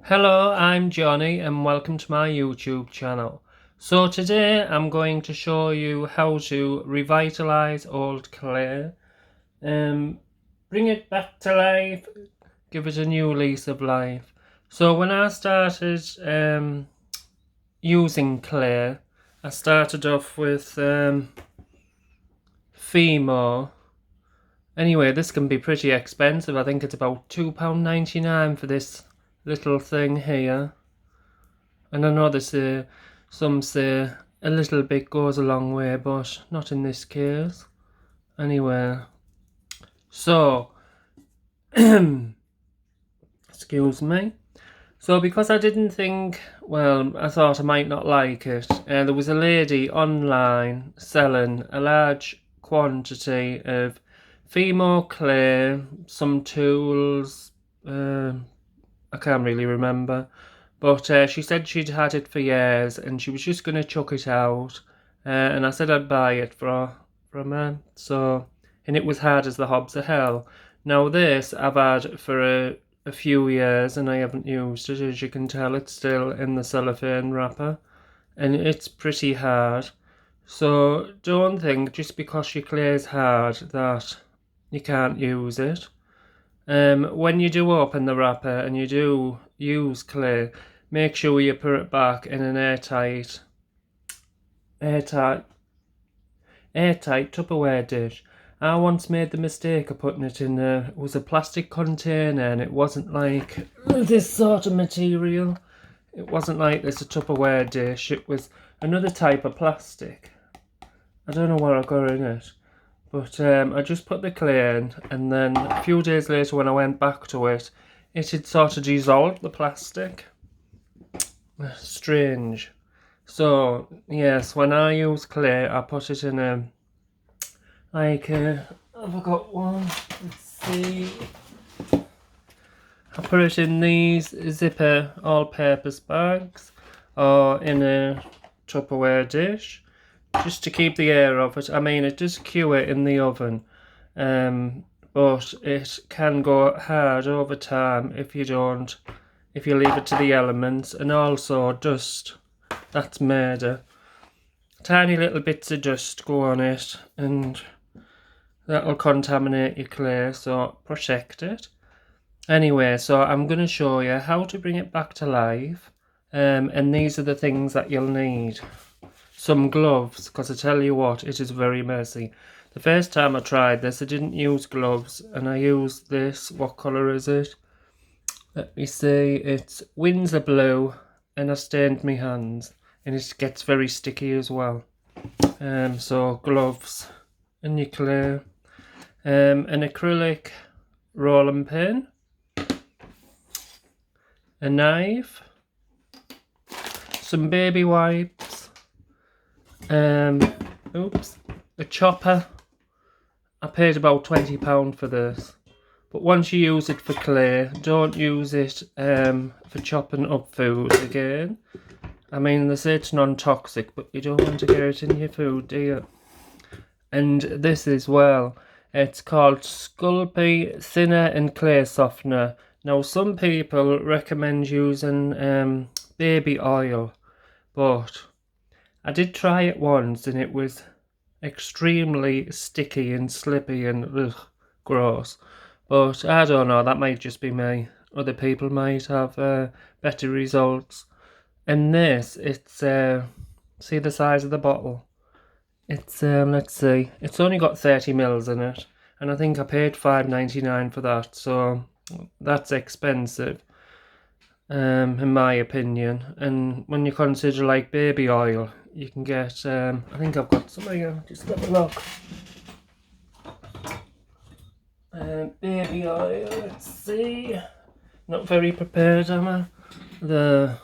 Hello, I'm Johnny and welcome to my YouTube channel. So today I'm going to show you how to revitalise old clay, bring it back to life, give it a new lease of life. So when I started using clay, I started off with Fimo. Anyway, this can be pretty expensive. I think it's about £2.99 for this little thing here. And I know some say a little bit goes a long way, but not in this case. Anyway, so, excuse me. So because I didn't think, well, I thought I might not like it, there was a lady online selling a large quantity of Fimo clay, some tools, I can't really remember. But she said she'd had it for years and she was just going to chuck it out. And I said I'd buy it from her. So, and it was hard as the hobs of hell. Now this I've had for a few years and I haven't used it. As you can tell, it's still in the cellophane wrapper. And it's pretty hard. So don't think just because your clay is hard that you can't use it. When you do open the wrapper and you do use clay, make sure you put it back in an airtight Tupperware dish. I once made the mistake of putting it in it was a plastic container and it wasn't like this sort of material. It wasn't like this, a Tupperware dish. It was another type of plastic. I don't know what I got in it. But I just put the clay in, and then a few days later when I went back to it, it had sort of dissolved the plastic. Strange. So, yes, when I use clay, I put it in a, I've got one, let's see. I put it in these zipper all-purpose bags, or in a Tupperware dish, just to keep the air off it. I mean, it does cure in the oven, but it can go hard over time if you leave it to the elements. And also dust, that's murder. Tiny little bits of dust go on it and that'll contaminate your clay, so protect it. Anyway, so I'm going to show you how to bring it back to life, and these are the things that you'll need. Some gloves, because I tell you what, it is very messy. The first time I tried this, I didn't use gloves, and I used this. What colour is it? Let me see. It's Windsor Blue, and I stained my hands, and it gets very sticky as well. So gloves, and your clay, an acrylic rolling pin, a knife, some baby wipes, a chopper. I paid about £20 for this. But once you use it for clay, don't use it for chopping up food again. I mean, they say it's non-toxic, but you don't want to get it in your food, do you? And this as well. It's called Sculpey Thinner and Clay Softener. Now, some people recommend using baby oil, but I did try it once and it was extremely sticky and slippy and gross. But I don't know, that might just be me. Other people might have better results. And this, it's, see the size of the bottle? It's, let's see, it's only got 30 mils in it. And I think I paid £5.99 for that, so that's expensive, in my opinion. And when you consider like baby oil, you can get, I think I've got some here, just have a look. Baby oil, let's see. Not very prepared, am I? The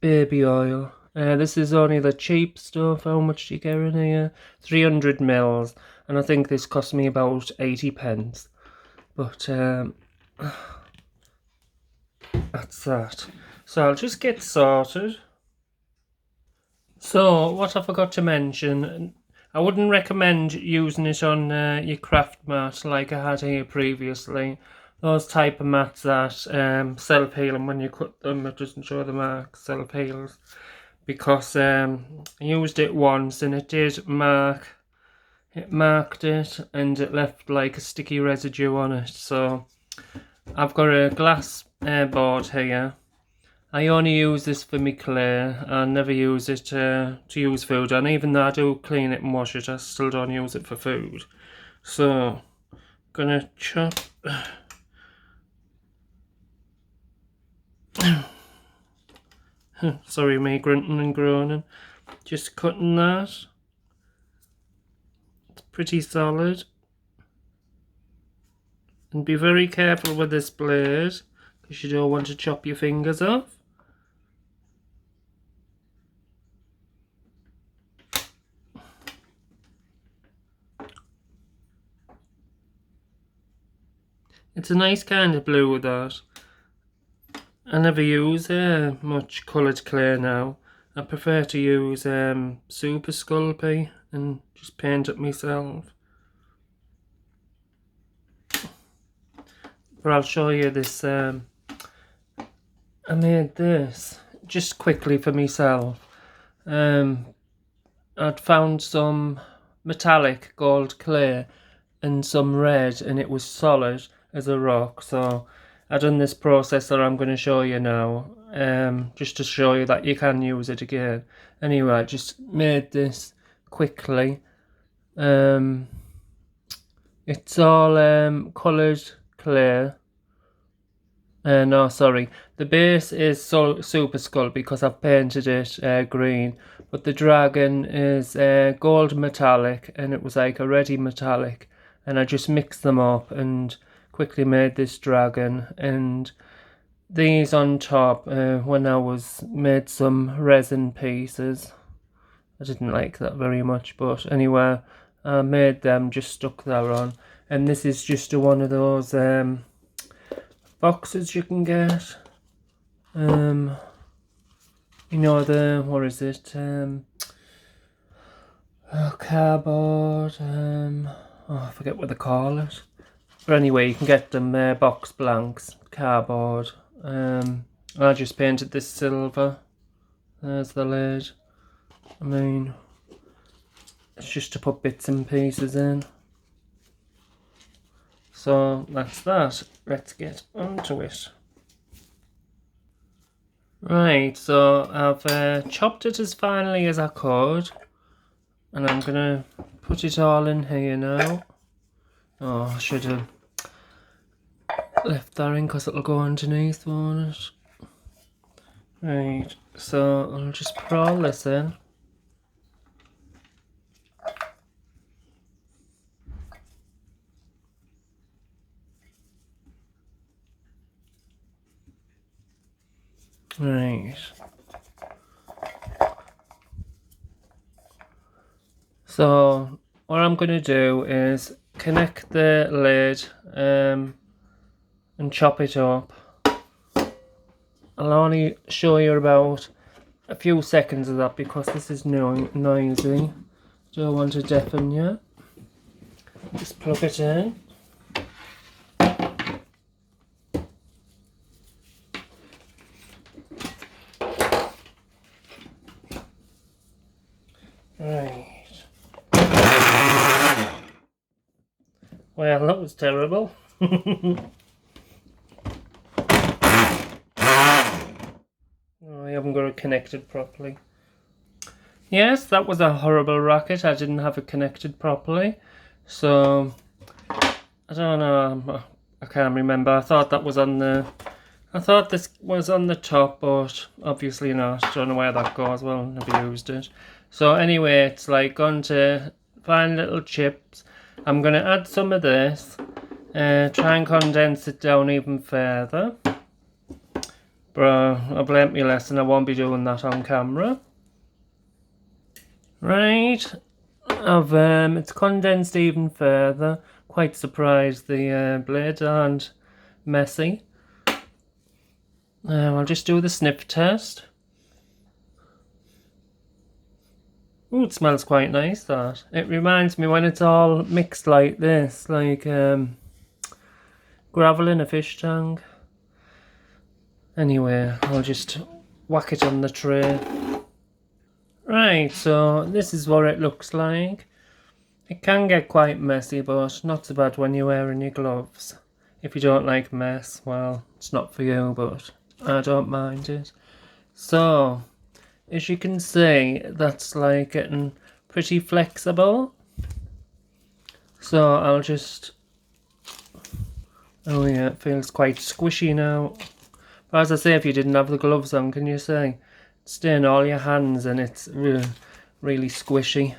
baby oil. This is only the cheap stuff. How much do you get in here? 300 mils. And I think this cost me about 80 pence. But, that's that. So I'll just get sorted. So, what I forgot to mention, I wouldn't recommend using it on your craft mat like I had here previously, those type of mats that self-heal, and when you cut them it doesn't show the marks, self-heals. Because I used it once and it marked it and it left like a sticky residue on it. So I've got a glass board here. I only use this for my clay. I never use it to use food on. Even though I do clean it and wash it, I still don't use it for food. So I'm gonna chop. Sorry, me grunting and groaning. Just cutting that. It's pretty solid. And be very careful with this blade, because you don't want to chop your fingers off. It's a nice kind of blue, that. I never use much coloured clay now. I prefer to use Super Sculpey and just paint it myself. But I'll show you this. I made this just quickly for myself. I'd found some metallic gold clay and some red, and it was solid as a rock. So I've done this process that I'm going to show you now, just to show you that you can use it again. Anyway, I just made this quickly. It's all coloured clay. No, sorry. The base is Super Skull because I've painted it green, but the dragon is gold metallic, and it was like a reddy metallic, and I just mixed them up and quickly made this dragon. And these on top, when I made some resin pieces. I didn't like that very much, but anyway, I made them, just stuck that on. And this is just one of those boxes you can get. You know, what is it? Cardboard. I forget what they call it. But anyway, you can get them box blanks, cardboard. I just painted this silver. There's the lid. I mean, it's just to put bits and pieces in. So that's that. Let's get onto it. Right, so I've chopped it as finely as I could, and I'm gonna put it all in here now. Oh, I should have left that in because it'll go underneath, won't it? Right, so I'll just put all this in. Right. So what I'm going to do is connect the lid and chop it up. I'll only show you about a few seconds of that because this is noisy. Don't want to deafen you. Just plug it in. Right. Well, that was terrible. Oh, I haven't got it connected properly. Yes, that was a horrible racket. I didn't have it connected properly. So, I don't know. I can't remember. I thought this was on the top, but obviously not. Don't know where that goes. Well, never used it. So anyway, it's like going to find little chips. I'm going to add some of this. Try and condense it down even further. But I've learnt my lesson. I won't be doing that on camera. Right. It's condensed even further. Quite surprised the blades aren't messy. I'll just do the snip test. Ooh, it smells quite nice, that. It reminds me when it's all mixed like this, like gravel in a fish tank. Anyway, I'll just whack it on the tray. Right, so this is what it looks like. It can get quite messy, but not so bad when you're wearing your gloves. If you don't like mess, well, it's not for you, but I don't mind it. So, as you can see, that's like getting pretty flexible. So I'll just... Oh yeah, it feels quite squishy now. But as I say, if you didn't have the gloves on, can you see? It's staying all your hands and it's really squishy.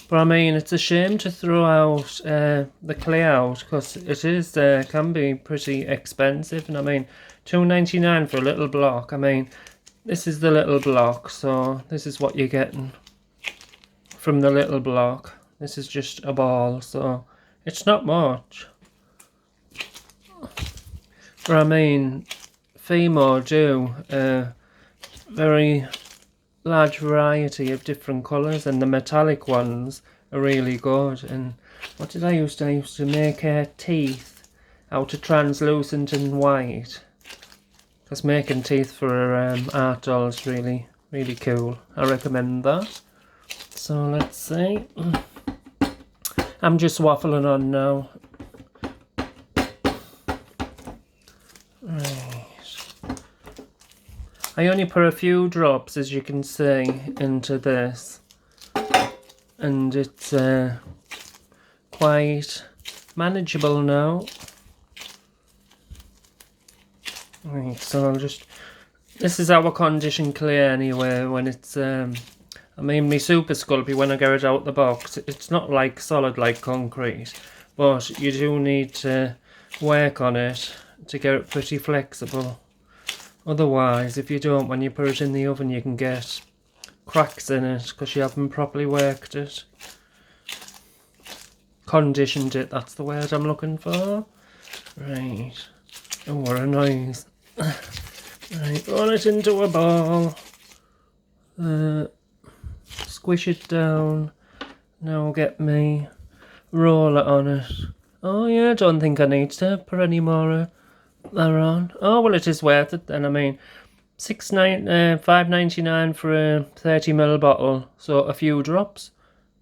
But I mean, it's a shame to throw out the clay out, because it is can be pretty expensive. And I mean, $2.99 for a little block. I mean, this is the little block, so this is what you're getting from the little block. This is just a ball, so it's not much. But I mean, Fimo do a very large variety of different colours, and the metallic ones are really good. And what did I used to? I used to make teeth out of translucent and white. Because making teeth for art dolls really cool. I recommend that. So let's see. I'm just waffling on now. Right. I only put a few drops, as you can see, into this. And it's quite manageable now. Right, so I'll just... This is our conditioned clay anyway, when it's... I mean, my Super Sculpey, when I get it out the box, it's not like solid like concrete. But you do need to work on it to get it pretty flexible. Otherwise, if you don't, when you put it in the oven, you can get cracks in it because you haven't properly worked it. Conditioned it, that's the word I'm looking for. Right. Oh, what a noise. Right, roll it into a ball. Squish it down. Now get me roller on it. Oh yeah, I don't think I need to put any more there on. Oh well, it is worth it then. I mean, $5.99 for a 30ml bottle, so a few drops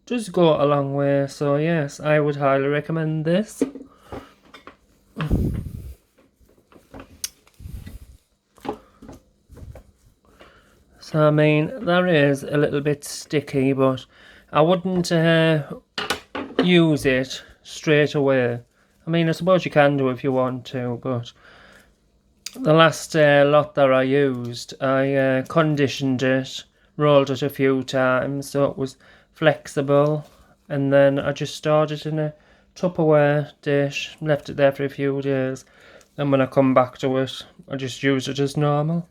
does go a long way. So yes, I would highly recommend this. So I mean, that is a little bit sticky, but I wouldn't use it straight away. I mean, I suppose you can do if you want to, but the last lot that I used, I conditioned it, rolled it a few times so it was flexible, and then I just stored it in a Tupperware dish, left it there for a few days. Then when I come back to it, I just use it as normal.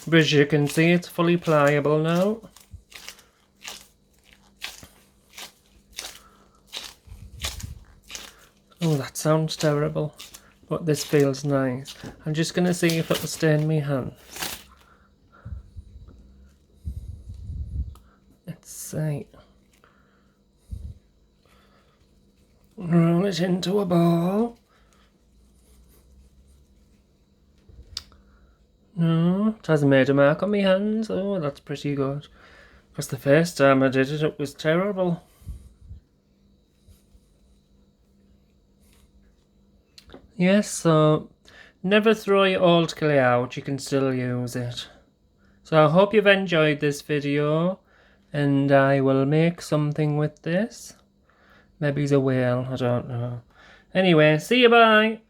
But as you can see, it's fully pliable now. Oh, that sounds terrible, but this feels nice. I'm just going to see if it'll stain my hands. Let's see. Roll it into a ball. No, it hasn't made a mark on my hands. Oh, that's pretty good. Because the first time I did it, it was terrible. Yes, so never throw your old clay out, you can still use it. So I hope you've enjoyed this video, and I will make something with this. Maybe it's a whale, I don't know. Anyway, see you, bye!